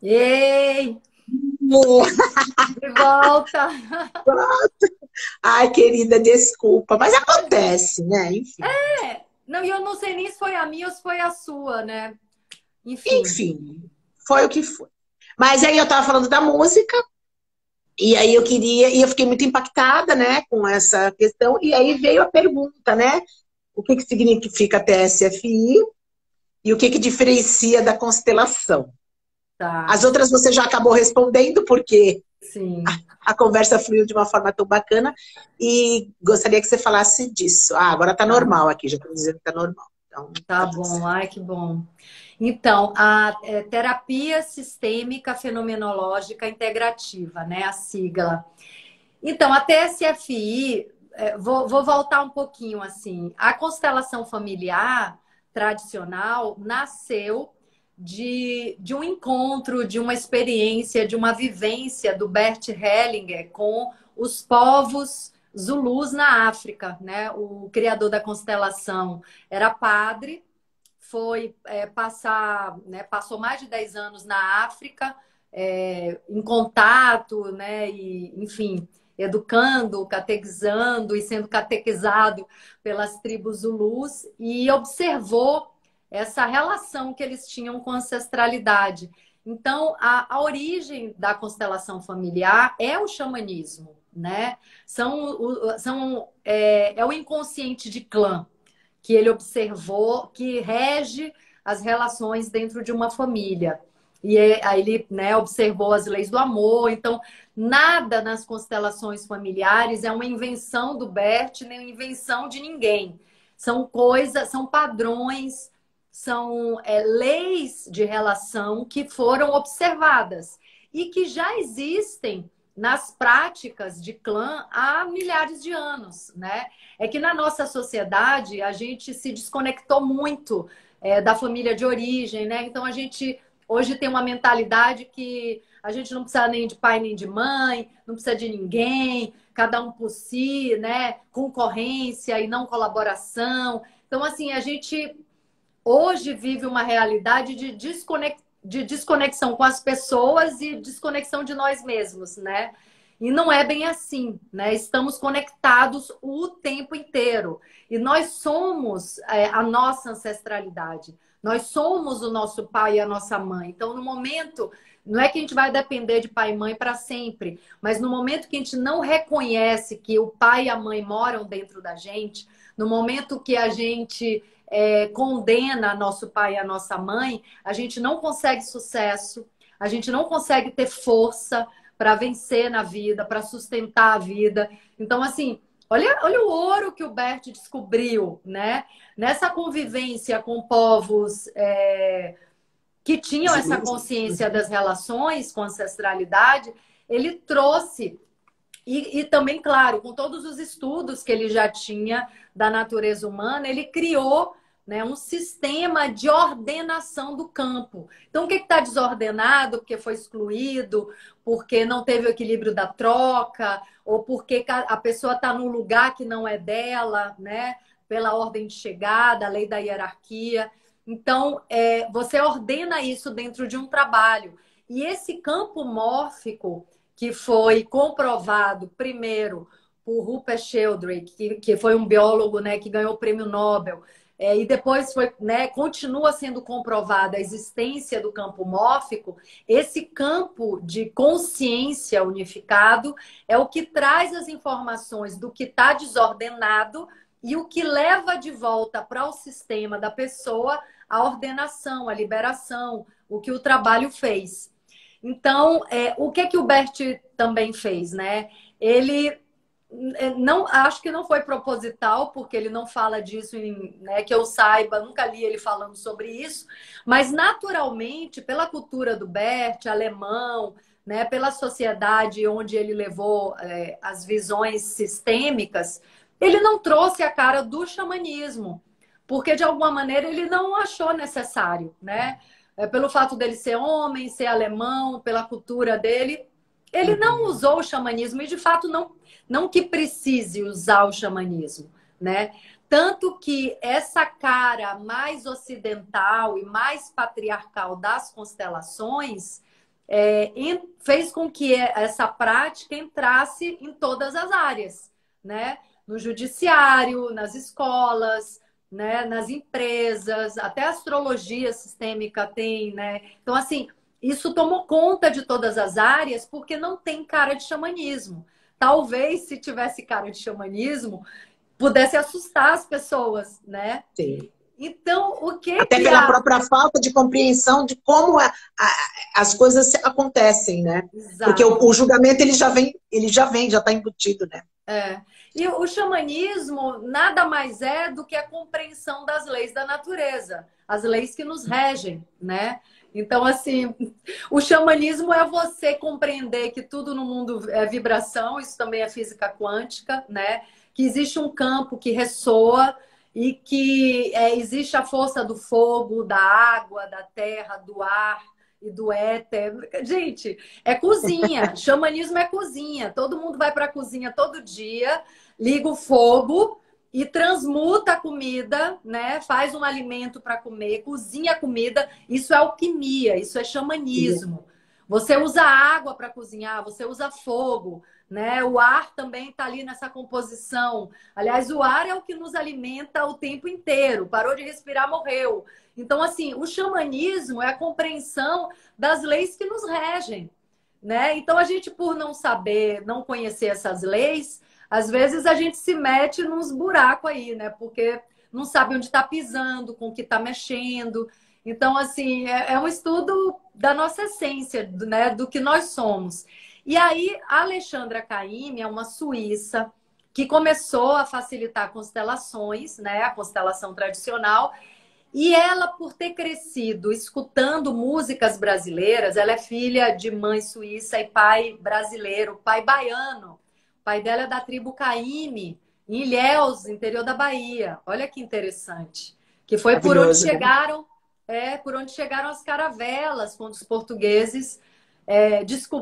Ei, de volta. Ai, querida, desculpa, mas acontece, né? Enfim. Não, e eu não sei nem se foi a minha ou se foi a sua, né? Enfim, Enfim, foi o que foi. Mas aí eu tava falando da música, e aí eu queria, e eu fiquei muito impactada, né, com essa questão, e aí veio a pergunta, né? O que que significa TSFI e o que que diferencia da constelação? tá. As outras você já acabou respondendo, porque Sim. a conversa fluiu de uma forma tão bacana, e gostaria que você falasse disso. Ah, agora tá Tá, normal aqui, já estou dizendo que tá normal. Então, tá tá tudo bom. certo. Ai, que bom. Então, a terapia sistêmica fenomenológica integrativa, né? A sigla. Então, a TSFI, vou voltar um pouquinho assim. A constelação familiar tradicional nasceu de um encontro, de uma experiência, de uma vivência do Bert Hellinger com os povos Zulus na África, né? O criador da constelação era padre, foi passar, né, passou mais de 10 anos na África, em contato, né, e, enfim, educando, catequizando e sendo catequizado pelas tribos Zulus e observou essa relação que eles tinham com a ancestralidade. Então, a origem da constelação familiar é o xamanismo, né? É o inconsciente de clã, que ele observou que rege as relações dentro de uma família. E aí ele, né, observou as leis do amor. Então, nada nas constelações familiares é uma invenção do Bert, nem uma invenção de ninguém. São coisas, são padrões, são leis de relação que foram observadas e que já existem nas práticas de clã há milhares de anos, né? É que na nossa sociedade a gente se desconectou muito da família de origem, né? Então a gente hoje tem uma mentalidade que a gente não precisa nem de pai nem de mãe, não precisa de ninguém, cada um por si, né? Concorrência e não colaboração. Então, assim, a gente hoje vive uma realidade de desconexão com as pessoas e desconexão de nós mesmos, né? E não é bem assim, né? Estamos conectados o tempo inteiro. E nós somos a nossa ancestralidade. Nós somos o nosso pai e a nossa mãe. Então, no momento, não é que a gente vai depender de pai e mãe para sempre, mas no momento que a gente não reconhece que o pai e a mãe moram dentro da gente, no momento que a gente condena nosso pai e a nossa mãe, a gente não consegue sucesso, a gente não consegue ter força para vencer na vida, para sustentar a vida. Então, assim, olha o ouro que o Bert descobriu, né? Nessa convivência com povos que tinham essa Zulus? consciência das relações com ancestralidade, ele trouxe e também, claro, com todos os estudos que ele já tinha da natureza humana, ele criou, né, um sistema de ordenação do campo. Então, o que está desordenado? Porque foi excluído, porque não teve o equilíbrio da troca, ou porque a pessoa está num lugar que não é dela, né? Pela ordem de chegada, a lei da hierarquia. Então, você ordena isso dentro de um trabalho. E esse campo mórfico que foi comprovado primeiro por Rupert Sheldrake, que foi um biólogo, né, que ganhou o prêmio Nobel, e depois foi, né, continua sendo comprovada a existência do campo mórfico. Esse campo de consciência unificado é o que traz as informações do que está desordenado e o que leva de volta para o sistema da pessoa a ordenação, a liberação, o que o trabalho fez. Então, o que o Bert também fez, né? Ele não acho que não foi proposital, porque ele não fala disso, né, que eu saiba, nunca li ele falando sobre isso, mas naturalmente, pela cultura do Bert, alemão, né, pela sociedade onde ele levou as visões sistêmicas, ele não trouxe a cara do xamanismo, porque de alguma maneira ele não achou necessário, né? Pelo fato dele ser homem, ser alemão, pela cultura dele, ele não Uhum. usou o xamanismo e de fato não que precise usar o xamanismo, né? Tanto que essa cara mais ocidental e mais patriarcal das constelações fez com que essa prática entrasse em todas as áreas, né? No judiciário, nas escolas, né? Nas empresas, até a astrologia sistêmica tem, né? Então, assim, isso tomou conta de todas as áreas porque não tem cara de xamanismo. Talvez, se tivesse cara de xamanismo, pudesse assustar as pessoas, né? Sim. Então, o que Até que pela própria falta de compreensão de como as coisas acontecem, né? Porque Exato. o julgamento já está embutido, né? E o xamanismo nada mais é do que a compreensão das leis da natureza, as leis que nos regem, né? Então, assim, o xamanismo é você compreender que tudo no mundo é vibração, isso também é física quântica, né? Que existe um campo que ressoa e que existe a força do fogo, da água, da terra, do ar e do éter. Gente, é cozinha. Xamanismo é cozinha. Todo mundo vai para a cozinha todo dia, liga o fogo e transmuta a comida, né? Faz um alimento para comer, cozinha a comida. Isso é alquimia, isso é xamanismo. Você usa água para cozinhar, você usa fogo, né? O ar também está ali nessa composição. Aliás, o ar é o que nos alimenta o tempo inteiro. Parou de respirar, morreu. Então, assim, o xamanismo é a compreensão das leis que nos regem, né? Então, a gente, por não saber, não conhecer essas leis, às vezes a gente se mete nos buracos aí, né? Porque não sabe onde está pisando, com o que está mexendo. Então, assim, é um estudo da nossa essência, né? Do que nós somos. E aí, a Alexandra Caymmi é uma suíça que começou a facilitar constelações, né? A constelação tradicional. E ela, por ter crescido escutando músicas brasileiras, ela é filha de mãe suíça e pai brasileiro, pai baiano. O pai dela é da tribo Caymmi, em Ilhéus, interior da Bahia. Olha que interessante. Que foi por onde Maravilhoso, né? chegaram, por onde chegaram as caravelas, quando os portugueses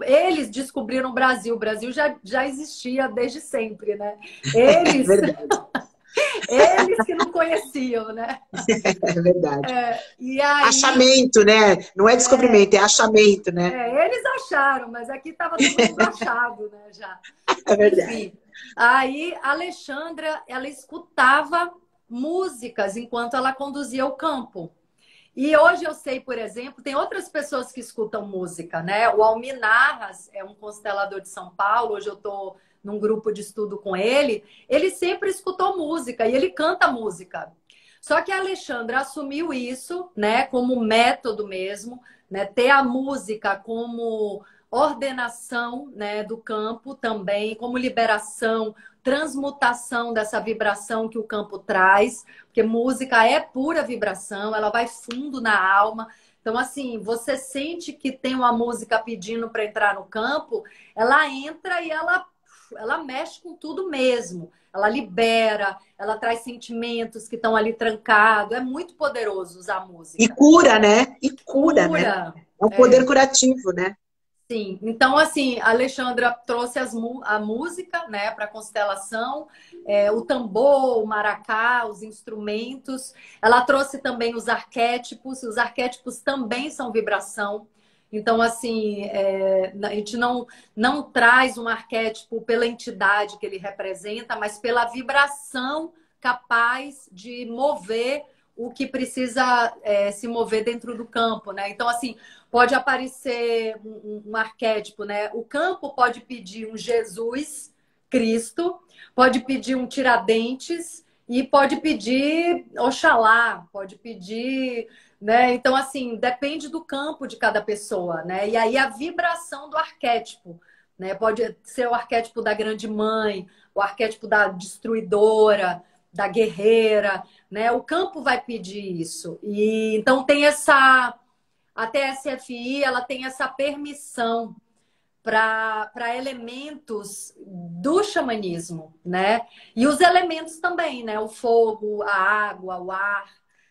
eles descobriram o Brasil. O Brasil já existia desde sempre, né? É Eles, verdade. eles que não conheciam, né? É verdade. E aí, Achamento, né? Não é descobrimento, é achamento, né? eles acharam, mas aqui estava todo mundo achado, né, já. É verdade. Enfim, aí a Alexandra, ela escutava músicas enquanto ela conduzia o campo. E hoje eu sei, por exemplo, tem outras pessoas que escutam música, né? O Almir Narras é um constelador de São Paulo, hoje eu estou num grupo de estudo com ele. Ele sempre escutou música e ele canta música. Só que a Alexandra assumiu isso, né, como método mesmo, né, ter a música como ordenação, né, do campo também, como liberação, transmutação dessa vibração que o campo traz, porque música é pura vibração, ela vai fundo na alma. Então, assim, você sente que tem uma música pedindo para entrar no campo, ela entra e ela mexe com tudo mesmo. Ela libera, ela traz sentimentos que estão ali trancados. É muito poderoso usar a E música. cura, né? E cura, né? Cura. É um poder curativo, né? Sim. Então, assim, a Alexandra trouxe a música, né, para a constelação, o tambor, o maracá, os instrumentos. Ela trouxe também os arquétipos também são vibração. Então, assim, a gente não traz um arquétipo pela entidade que ele representa, mas pela vibração capaz de mover o que precisa se mover dentro do campo, né? Então, assim, pode aparecer um arquétipo, né? O campo pode pedir um Jesus Cristo, pode pedir um Tiradentes e pode pedir Oxalá, pode pedir, né? Então, assim, depende do campo de cada pessoa, né? E aí a vibração do arquétipo, né? Pode ser o arquétipo da grande mãe, o arquétipo da destruidora, da guerreira, né? O campo vai pedir isso. E então tem a TSFI, ela tem essa permissão para elementos do xamanismo, né? E os elementos também, né? O fogo, a água, o ar.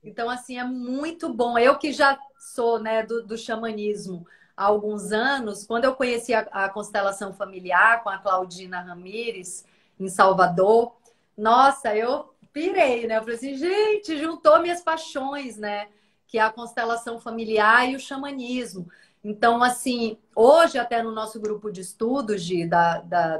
Então, assim, é muito bom. Eu que já sou, né, do xamanismo há alguns anos, quando eu conheci a constelação familiar com a Claudina Ramires, em Salvador, nossa, eu pirei, né? Eu falei assim, gente, juntou minhas paixões, né? Que é a constelação familiar e o xamanismo. Então, assim, hoje até no nosso grupo de estudos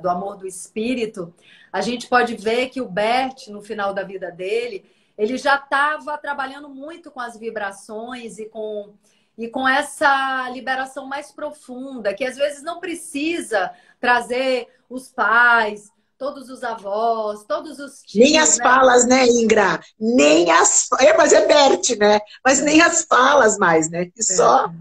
do amor do espírito, a gente pode ver que o Bert, no final da vida dele, ele já estava trabalhando muito com as vibrações e com essa liberação mais profunda, que às vezes não precisa trazer os pais, todos os avós, todos os Nem tios, as né? falas, né, Ingra? Nem as. Mas é Bert, né? Mas nem as falas mais, né? E só.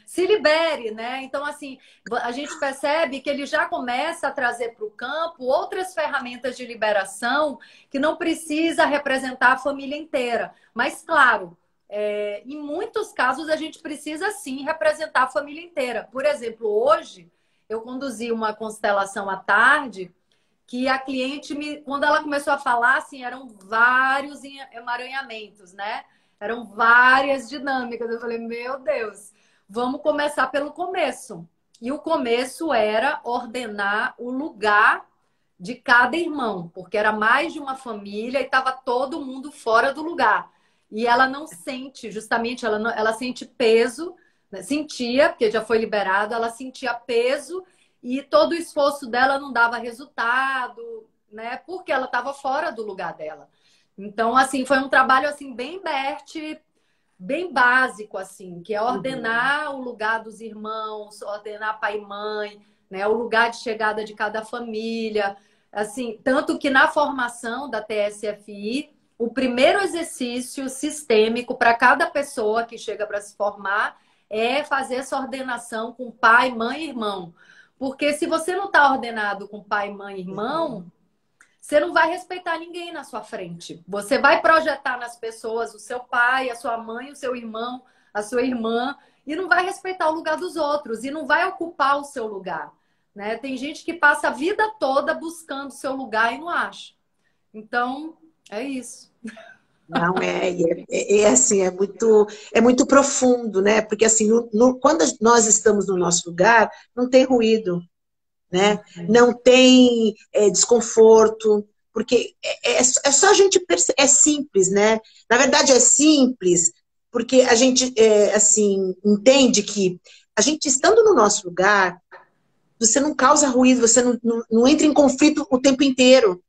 Se libere, né? Então, assim, a gente percebe que ele já começa a trazer para o campo outras ferramentas de liberação que não precisa representar a família inteira. Mas, claro, em muitos casos a gente precisa sim representar a família inteira. Por exemplo, hoje eu conduzi uma constelação à tarde que a cliente quando ela começou a falar, assim, eram vários emaranhamentos, né? Eram várias dinâmicas. Eu falei, meu Deus, vamos começar pelo começo. E o começo era ordenar o lugar de cada irmão, porque era mais de uma família e estava todo mundo fora do lugar. E ela não sente, justamente, ela sente peso, né? Sentia, porque já foi liberado, ela sentia peso e todo o esforço dela não dava resultado, né? Porque ela estava fora do lugar dela. Então, assim, foi um trabalho assim bem Bert, bem básico, assim, que é ordenar o lugar dos irmãos, ordenar pai e mãe, né? O lugar de chegada de cada família. Assim, tanto que na formação da TSFI, o primeiro exercício sistêmico para cada pessoa que chega para se formar é fazer essa ordenação com pai, mãe e irmão. Porque se você não está ordenado com pai, mãe e irmão, você não vai respeitar ninguém na sua frente. Você vai projetar nas pessoas o seu pai, a sua mãe, o seu irmão, a sua irmã, e não vai respeitar o lugar dos outros, e não vai ocupar o seu lugar. Né? Tem gente que passa a vida toda buscando o seu lugar e não acha. Então, é isso. Não assim, é muito profundo, né? Porque assim, quando nós estamos no nosso lugar, não tem ruído, né? Não tem desconforto, porque é só a gente perceber, é simples, né? Na verdade é simples, porque a gente assim entende que a gente estando no nosso lugar, você não causa ruído, você não entra em conflito o tempo inteiro.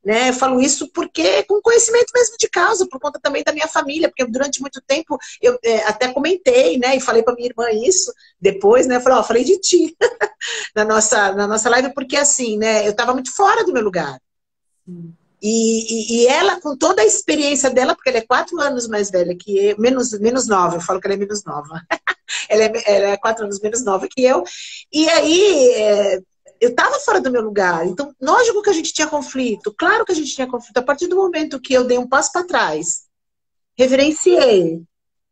Né? Eu falo isso porque com conhecimento mesmo de causa, por conta também da minha família, porque durante muito tempo eu até comentei, né? E falei para minha irmã isso depois, né? Eu falei, falei de ti na nossa live, porque assim, né? Eu estava muito fora do meu lugar. E ela, com toda a experiência dela, porque ela é 4 anos mais velha que eu, menos nova, eu falo que ela é menos nova. Ela é 4 anos menos nova que eu. E aí, eu estava fora do meu lugar. Então, lógico que a gente tinha conflito. Claro que a gente tinha conflito. A partir do momento que eu dei um passo para trás, reverenciei,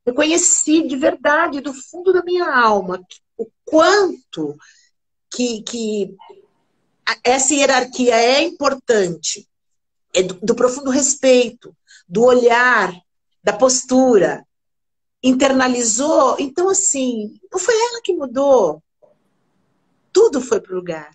reconheci de verdade, do fundo da minha alma, o quanto que essa hierarquia é importante, do profundo respeito, do olhar, da postura, internalizou. Então, assim, não foi ela que mudou. Tudo foi para o lugar.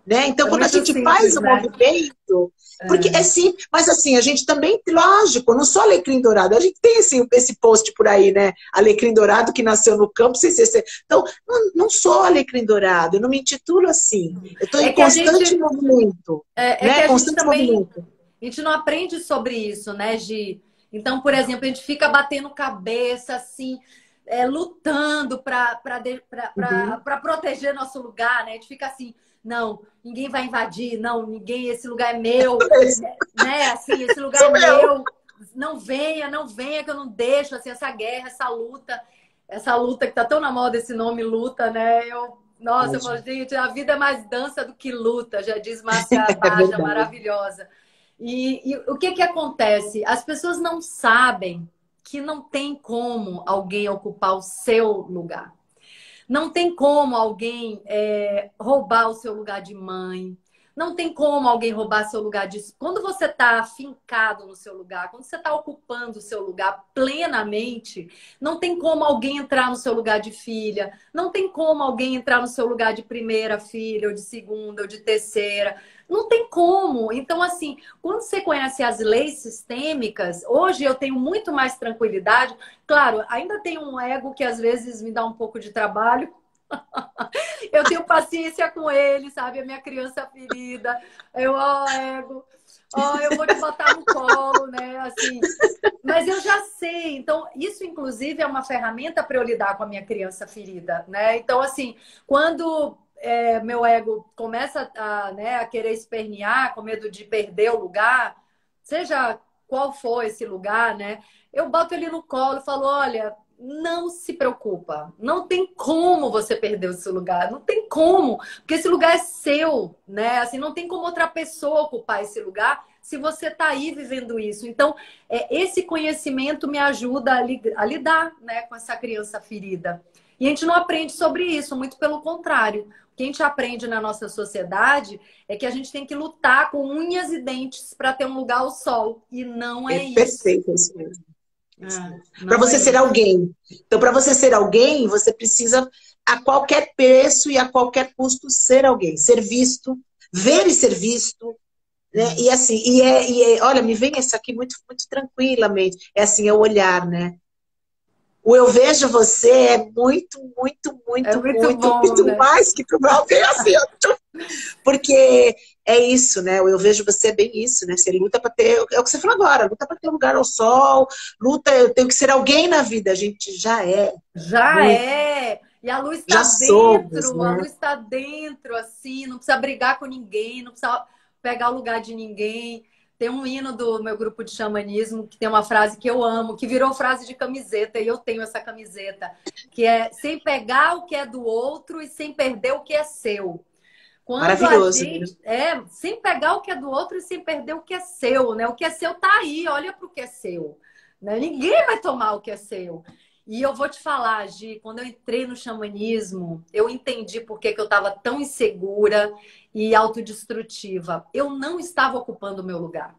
Né? Então, É quando a muito gente faz simples, o né? movimento, porque é simples, mas assim, a gente também, lógico, não sou alecrim dourado, a gente tem esse post por aí, né? Alecrim dourado que nasceu no campo, sem ser. Então, não sou alecrim dourado, eu não me intitulo assim. Eu estou É em que a constante gente, movimento, que né? a gente Constante também, movimento. a gente não aprende sobre isso, né, Gi? Então, por exemplo, a gente fica batendo cabeça, assim, lutando para Uhum. proteger nosso lugar, né? A gente fica assim, não, ninguém vai invadir, não, ninguém, esse lugar é meu, né? Assim, esse lugar é Sou eu. meu, não venha, não venha que eu não deixo, assim, essa guerra, essa luta que tá tão na moda esse nome luta, né? Nossa, eu falo, gente, a vida é mais dança do que luta, já diz Márcia É Baja, verdade. maravilhosa. E o que que acontece? As pessoas não sabem que não tem como alguém ocupar o seu lugar. Não tem como alguém roubar o seu lugar de mãe. Não tem como alguém roubar seu lugar disso. Quando você está fincado no seu lugar, quando você está ocupando o seu lugar plenamente, não tem como alguém entrar no seu lugar de filha, não tem como alguém entrar no seu lugar de primeira filha, ou de segunda, ou de terceira. Não tem como. Então, assim, quando você conhece as leis sistêmicas, hoje eu tenho muito mais tranquilidade. Claro, ainda tem um ego que às vezes me dá um pouco de trabalho. Eu tenho paciência com ele, sabe? A minha criança ferida. Eu, ó, ego, ó, eu vou te botar no colo, né? Assim, mas eu já sei. Então, isso, inclusive, é uma ferramenta para eu lidar com a minha criança ferida, né? Então, assim, quando meu ego começa a, né, a querer espernear, com medo de perder o lugar, seja qual for esse lugar, né? Eu boto ele no colo e falo, olha, não se preocupa. Não tem como você perder o seu lugar. Não tem como. Porque esse lugar é seu, né? Assim, não tem como outra pessoa ocupar esse lugar se você está aí vivendo isso. Então, esse conhecimento me ajuda a lidar, né, com essa criança ferida. E a gente não aprende sobre isso, muito pelo contrário. O que a gente aprende na nossa sociedade é que a gente tem que lutar com unhas e dentes para ter um lugar ao sol. E não é É isso. perfeito isso mesmo. Para Não é você ser isso. alguém. Então, para você ser alguém, você precisa, a qualquer preço e a qualquer custo, ser alguém. Ser visto, ver e ser visto. Né? E assim, olha, me vem isso aqui muito, muito tranquilamente. É assim, é o olhar, né? O eu vejo você é muito, muito, É muito, muito muito, bom, muito né? mais que pro meu ver assim, porque é isso, né? O eu vejo você é bem isso, né? Você luta para ter, é o que você falou agora, luta para ter um lugar ao sol, luta, eu tenho que ser alguém na vida, a gente já é, Já muito, é. E a luz está já somos, dentro, a né? luz está dentro, assim, não precisa brigar com ninguém, não precisa pegar o lugar de ninguém. Tem um hino do meu grupo de xamanismo que tem uma frase que eu amo, que virou frase de camiseta, e eu tenho essa camiseta, que é sem pegar o que é do outro e sem perder o que é seu. Quando a Maravilhoso, né? gente sem pegar o que é do outro e sem perder o que é seu, né? O que é seu tá aí, olha para o que é seu, né? Ninguém vai tomar o que é seu. E eu vou te falar, Gi, quando eu entrei no xamanismo, eu entendi por que que eu estava tão insegura e autodestrutiva. Eu não estava ocupando o meu lugar.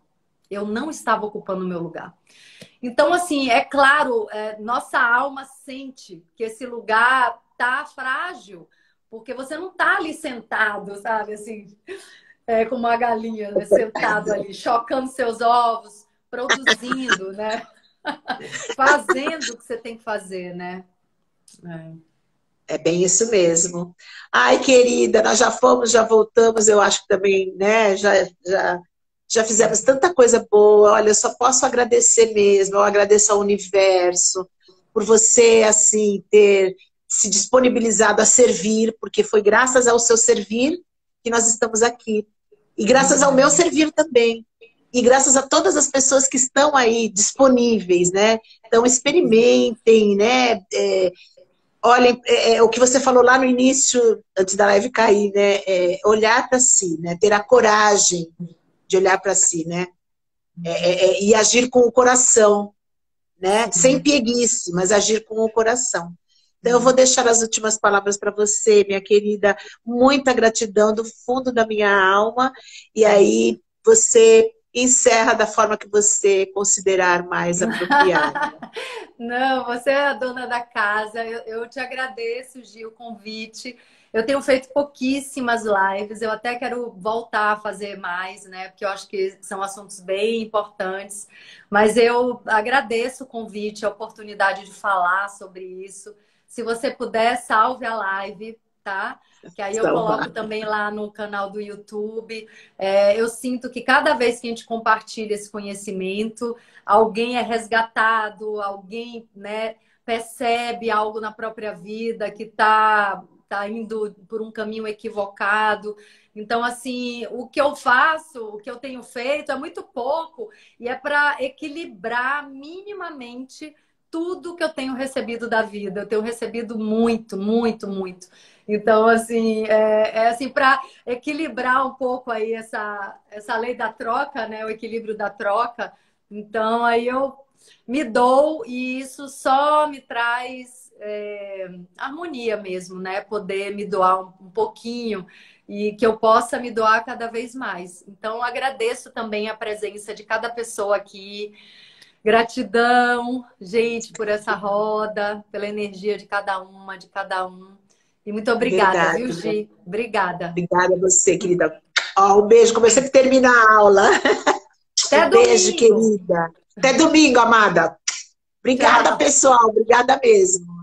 Eu não estava ocupando o meu lugar. Então, assim, é claro, nossa alma sente que esse lugar tá frágil, porque você não tá ali sentado, sabe? Assim, como uma galinha, né? Sentado ali, chocando seus ovos, produzindo, né? Fazendo o que você tem que fazer, né? É bem isso mesmo. Ai, querida, nós já fomos, já voltamos, eu acho que também, né? Já fizemos tanta coisa boa. Olha, eu só posso agradecer mesmo. Eu agradeço ao universo por você, assim, ter se disponibilizado a servir, porque foi graças ao seu servir que nós estamos aqui. E graças ao meu servir também. E graças a todas as pessoas que estão aí disponíveis, né? Então, experimentem, né? Olhem, o que você falou lá no início, antes da live cair, né? Olhar para si, né? Ter a coragem de olhar para si, né? E agir com o coração, né? Sem pieguice, mas agir com o coração. Então, eu vou deixar as últimas palavras para você, minha querida. Muita gratidão do fundo da minha alma. E aí, você encerra da forma que você considerar mais apropriada. Não, você é a dona da casa. Eu te agradeço, Gil, o convite. Eu tenho feito pouquíssimas lives. Eu até quero voltar a fazer mais, né? Porque eu acho que são assuntos bem importantes. Mas eu agradeço o convite, a oportunidade de falar sobre isso. Se você puder, salve a live, tá? Que aí eu coloco Salvar. também lá no canal do YouTube. Eu sinto que cada vez que a gente compartilha esse conhecimento, alguém é resgatado, alguém, né, percebe algo na própria vida que tá indo por um caminho equivocado. Então, assim, o que eu faço, o que eu tenho feito é muito pouco e é para equilibrar minimamente tudo que eu tenho recebido da vida. Eu tenho recebido muito, muito, muito. Então, assim, assim, para equilibrar um pouco aí essa lei da troca, né? O equilíbrio da troca. Então, aí eu me dou e isso só me traz harmonia mesmo, né? Poder me doar um pouquinho e que eu possa me doar cada vez mais. Então, agradeço também a presença de cada pessoa aqui. Gratidão, gente, por essa roda, pela energia de cada uma, de cada um. E muito obrigada, Verdade. viu, Gi? Obrigada. Obrigada a você, querida. Ó, um beijo. Comecei que termina a aula. Até Um beijo, domingo. querida. Até domingo, amada. Obrigada, Tchau. pessoal. Obrigada mesmo.